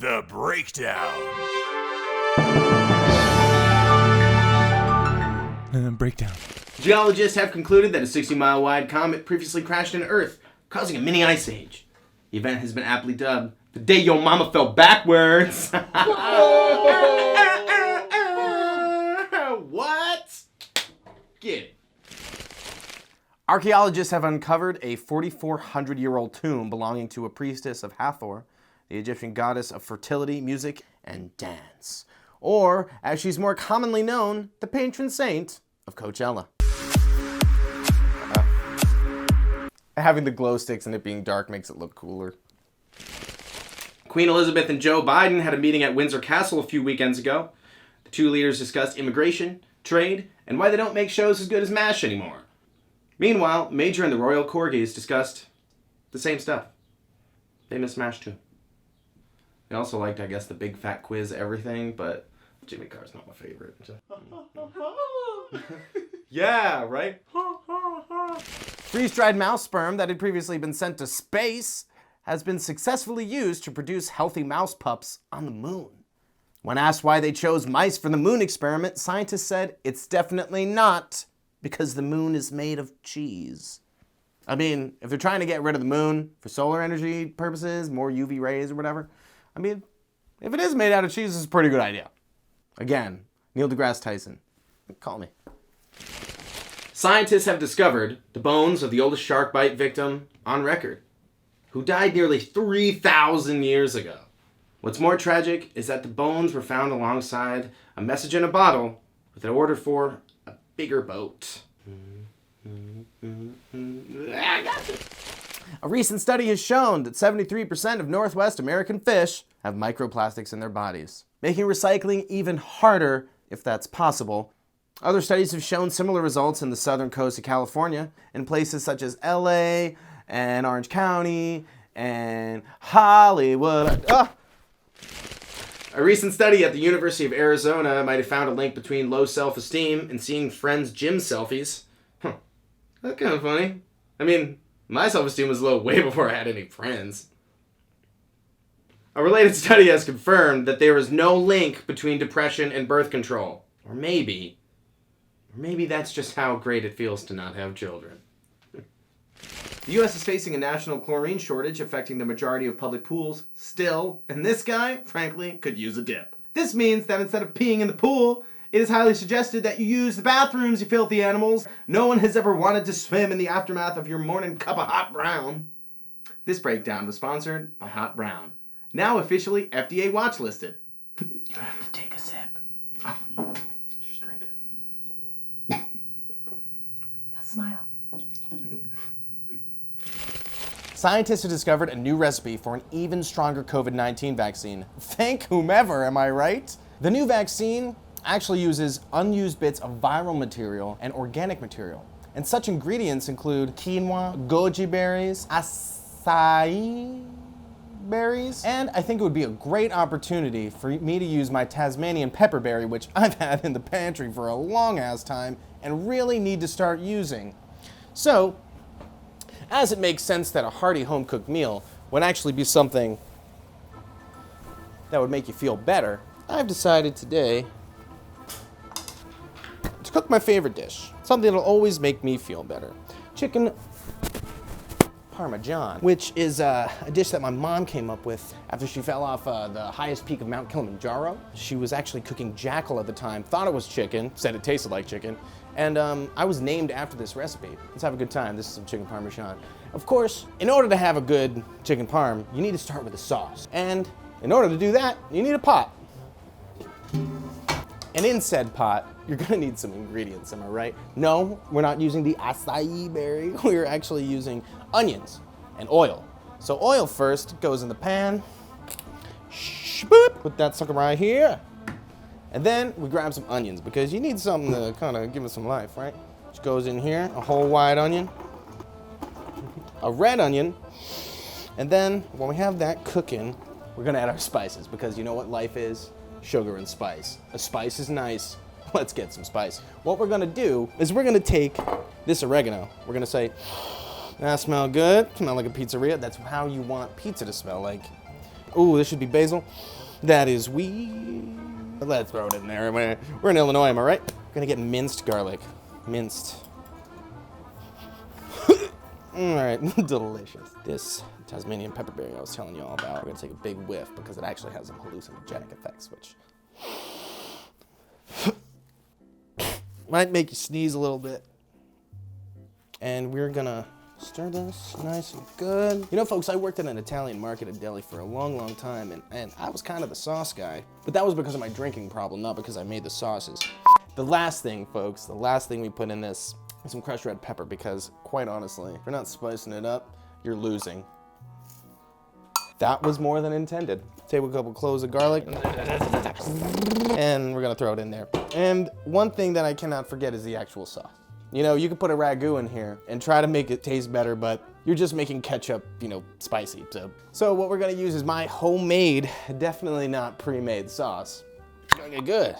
The Breakdown. Breakdown. Geologists have concluded that a 60-mile-wide comet previously crashed into Earth, causing a mini ice age. The event has been aptly dubbed the day your mama fell backwards. What? Get it. Archaeologists have uncovered a 4,400-year-old tomb belonging to a priestess of Hathor, the Egyptian goddess of fertility, music, and dance. Or, as she's more commonly known, the patron saint of Coachella. Having the glow sticks and it being dark makes it look cooler. Queen Elizabeth and Joe Biden had a meeting at Windsor Castle a few weekends ago. The two leaders discussed immigration, trade, and why they don't make shows as good as MASH anymore. Meanwhile, Major and the Royal Corgis discussed the same stuff. They miss MASH too. They also liked, I guess, the big fat quiz everything, but Jimmy Carr's not my favorite. Yeah, right? Freeze-dried mouse sperm that had previously been sent to space has been successfully used to produce healthy mouse pups on the moon. When asked why they chose mice for the moon experiment, scientists said it's definitely not because the moon is made of cheese. I mean, if they're trying to get rid of the moon for solar energy purposes, more UV rays or whatever, I mean, if it is made out of cheese, it's a pretty good idea. Again, Neil deGrasse Tyson, call me. Scientists have discovered the bones of the oldest shark bite victim on record, who died nearly 3,000 years ago. What's more tragic is that the bones were found alongside a message in a bottle with an order for a bigger boat. A recent study has shown that 73% of Northwest American fish have microplastics in their bodies, making recycling even harder if that's possible. Other studies have shown similar results in the southern coast of California, in places such as LA and Orange County and Hollywood. A recent study at the University of Arizona might have found a link between low self-esteem and seeing friends' gym selfies. That's kind of funny. I mean, my self-esteem was low way before I had any friends. A related study has confirmed that there is no link between depression and birth control. Or maybe that's just how great it feels to not have children. The U.S. is facing a national chlorine shortage affecting the majority of public pools still, and this guy, frankly, could use a dip. This means that instead of peeing in the pool, it is highly suggested that you use the bathrooms, you filthy animals. No one has ever wanted to swim in the aftermath of your morning cup of hot brown. This breakdown was sponsored by Hot Brown, now officially FDA watch listed. You have to take a sip. Oh, just drink it. Now smile. Scientists have discovered a new recipe for an even stronger COVID-19 vaccine. Thank whomever, am I right? The new vaccine actually uses unused bits of viral material and organic material. And such ingredients include quinoa, goji berries, acai berries, and I think it would be a great opportunity for me to use my Tasmanian pepperberry, which I've had in the pantry for a long ass time and really need to start using. So, as it makes sense that a hearty home-cooked meal would actually be something that would make you feel better, I've decided today to cook my favorite dish, something that'll always make me feel better. Chicken Parmesan, which is a dish that my mom came up with after she fell off the highest peak of Mount Kilimanjaro. She was actually cooking jackal at the time, thought it was chicken, said it tasted like chicken, and I was named after this recipe. Let's have a good time. This is some chicken Parmesan. Of course, in order to have a good chicken parm, you need to start with a sauce. And in order to do that, you need a pot. And in said pot, you're gonna need some ingredients, am I right? No, we're not using the acai berry. We're actually using onions and oil. So oil first goes in the pan. Boop, put that sucker right here. And then we grab some onions because you need something to kind of give it some life, right? Which goes in here, a whole white onion, a red onion, and then when we have that cooking, we're gonna add our spices because you know what life is? Sugar and spice. A spice is nice. Let's get some spice. What we're gonna do is we're gonna take this oregano. We're gonna say, that smells good, smell like a pizzeria. That's how you want pizza to smell like. Ooh, this should be basil. That is weed. Let's throw it in there. We're in Illinois, am I right? We're gonna get minced garlic. Minced. All right, delicious. This Tasmanian pepperberry I was telling you all about. We're gonna take a big whiff because it actually has some hallucinogenic effects, which might make you sneeze a little bit. And we're gonna stir this nice and good. You know, folks, I worked in an Italian market in Delhi for a long, long time, and I was kind of the sauce guy. But that was because of my drinking problem, not because I made the sauces. The last thing, folks, the last thing we put in this is some crushed red pepper because, quite honestly, if you're not spicing it up, you're losing. That was more than intended. Take a couple cloves of garlic, and we're gonna throw it in there. And one thing that I cannot forget is the actual sauce. You know, you could put a ragu in here and try to make it taste better, but you're just making ketchup, you know, spicy. So what we're gonna use is my homemade, definitely not pre-made sauce. Okay, good.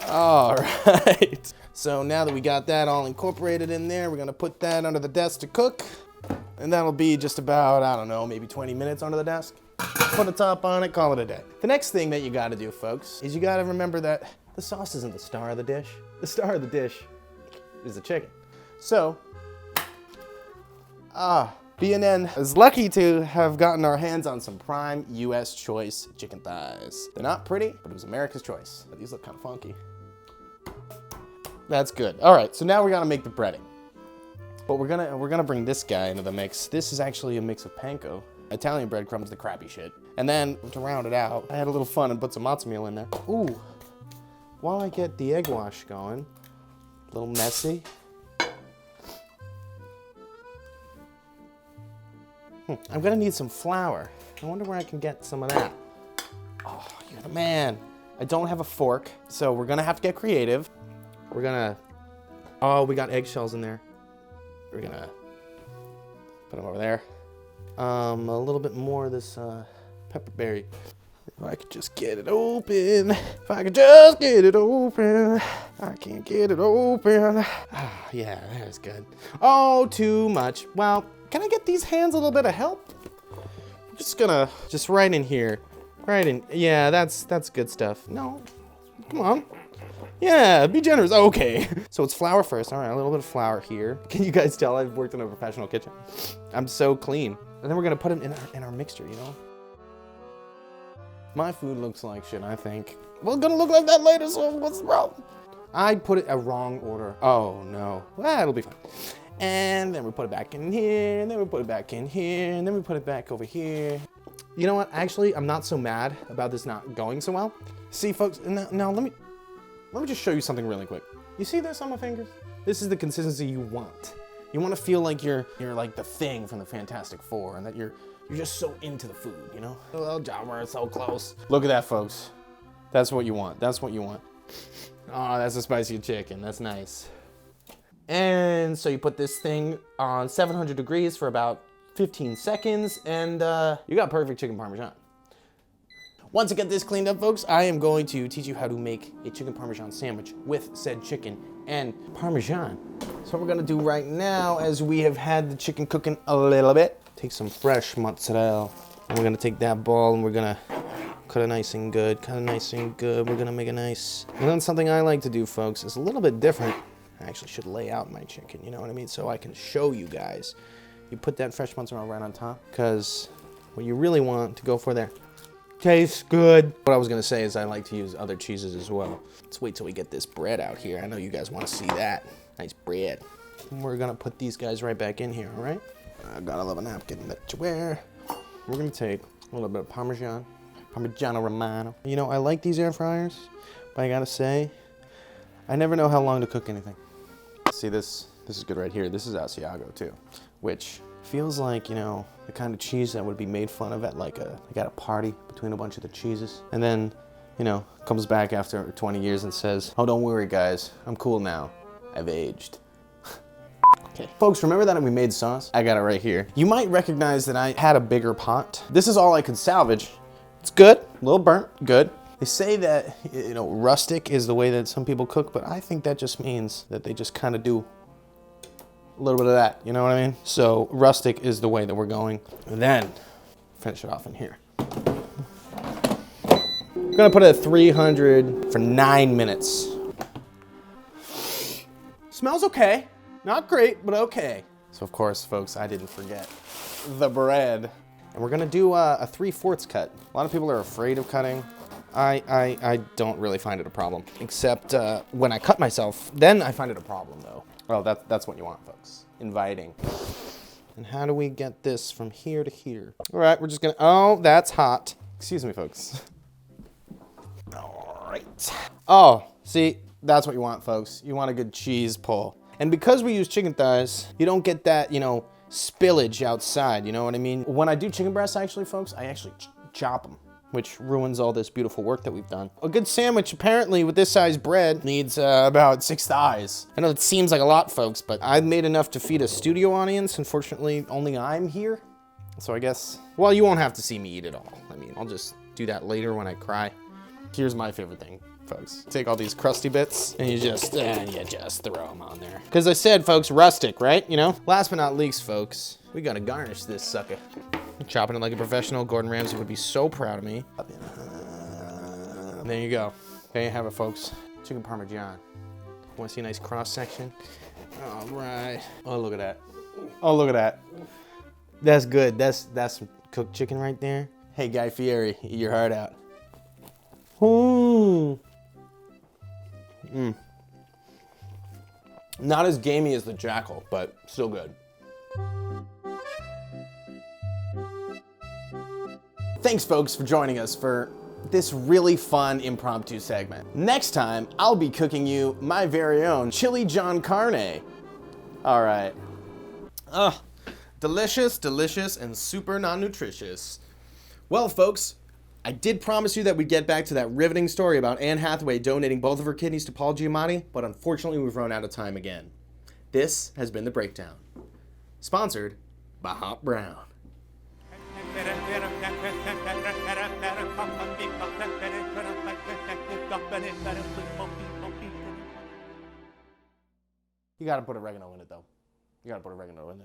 All right. So now that we got that all incorporated in there, we're gonna put that under the desk to cook. And that'll be just about, I don't know, maybe 20 minutes under the desk. Put a top on it, call it a day. The next thing that you gotta do, folks, is you gotta remember that the sauce isn't the star of the dish. The star of the dish is the chicken. So, BNN is lucky to have gotten our hands on some prime U.S. choice chicken thighs. They're not pretty, but it was America's choice. But these look kind of funky. That's good. All right, so now we gotta make the breading. But we're gonna bring this guy into the mix. This is actually a mix of panko. Italian breadcrumbs, the crappy shit. And then, to round it out, I had a little fun and put some matzo meal in there. Ooh, while I get the egg wash going, a little messy. I'm gonna need some flour. I wonder where I can get some of that. Oh, you're the man. I don't have a fork, so we're gonna have to get creative. We're gonna, oh, we got eggshells in there. We're gonna put them over there. A little bit more of this pepperberry. If I could just get it open. If I could just get it open. I can't get it open. Ah, yeah, that's good. Oh, too much. Well, can I get these hands a little bit of help? I'm just gonna, just right in here. Right in, yeah, that's good stuff. No, come on. Yeah, be generous. Okay. So it's flour first. All right, a little bit of flour here. Can you guys tell I've worked in a professional kitchen? I'm so clean. And then we're gonna put it in our mixture, you know? My food looks like shit, I think. Well, it's gonna look like that later, so what's the problem? I put it a wrong order. Oh no, well, it'll be fine. And then we put it back in here, and then we put it back in here, and then we put it back over here. You know what, actually, I'm not so mad about this not going so well. See, folks, now let me just show you something really quick. You see this on my fingers? This is the consistency you want. You want to feel like you're like the Thing from the Fantastic Four, and that you're just so into the food, you know? Oh, John, we're so close. Look at that, folks. That's what you want. That's what you want. Oh, that's a spicy chicken. That's nice. And so you put this thing on 700 degrees for about 15 seconds, and you got perfect chicken Parmesan. Once you get this cleaned up, folks, I am going to teach you how to make a chicken Parmesan sandwich with said chicken and Parmesan. So what we're gonna do right now, as we have had the chicken cooking a little bit, take some fresh mozzarella, and we're gonna take that ball and we're gonna cut it nice and good, We're gonna make a nice, and then something I like to do, folks, is a little bit different. I actually should lay out my chicken, you know what I mean? So I can show you guys. You put that fresh mozzarella right on top, because what you really want to go for there, tastes good. What I was gonna say is I like to use other cheeses as well. Let's wait till we get this bread out here. I know you guys wanna see that. Nice bread. And we're gonna put these guys right back in here, all right? I got a little napkin that you wear. We're gonna take a little bit of Parmesan Romano. You know, I like these air fryers, but I gotta say, I never know how long to cook anything. See this is good right here. This is Asiago too, which feels like, you know, the kind of cheese that would be made fun of at like a party between a bunch of the cheeses. And then, you know, comes back after 20 years and says, oh, don't worry guys, I'm cool now. I've aged. Okay. Folks, remember that we made sauce? I got it right here. You might recognize that I had a bigger pot. This is all I could salvage. It's good, a little burnt, good. They say that, you know, rustic is the way that some people cook, but I think that just means that they just kind of do a little bit of that, you know what I mean? So rustic is the way that we're going. And then finish it off in here. I'm gonna put it at 300 for 9 minutes. Smells okay. Not great, but okay. So of course, folks, I didn't forget the bread. And we're gonna do a 3/4 cut. A lot of people are afraid of cutting. I don't really find it a problem, except when I cut myself, then I find it a problem though. Well, that's what you want, folks. Inviting. And how do we get this from here to here? All right, we're just gonna, oh, that's hot. Excuse me, folks. All right. Oh, see, that's what you want, folks. You want a good cheese pull. And because we use chicken thighs, you don't get that, you know, spillage outside, you know what I mean? When I do chicken breasts, actually, folks, I actually chop them, which ruins all this beautiful work that we've done. A good sandwich, apparently, with this size bread needs about 6 thighs. I know it seems like a lot, folks, but I've made enough to feed a studio audience. Unfortunately, only I'm here. So I guess, well, you won't have to see me eat it all. I mean, I'll just do that later when I cry. Here's my favorite thing, folks. Take all these crusty bits and you just throw them on there. Because I said, folks, rustic, right? You know? Last but not least, folks, we gotta garnish this sucker. Chopping it like a professional. Gordon Ramsay would be so proud of me. There you go. There you have it, folks. Chicken Parmesan. Want to see a nice cross section? All right. Oh, look at that. Oh, look at that. That's good. That's some cooked chicken right there. Hey, Guy Fieri, eat your heart out. Ooh. Not as gamey as the Jackal, but still good. Thanks, folks, for joining us for this really fun impromptu segment. Next time, I'll be cooking you my very own chili John Carne. All right. Delicious, delicious, and super non-nutritious. Well, folks, I did promise you that we'd get back to that riveting story about Anne Hathaway donating both of her kidneys to Paul Giamatti, but unfortunately we've run out of time again. This has been The Breakdown, sponsored by Hot Brown. You gotta put oregano in it, though. You gotta put oregano in it.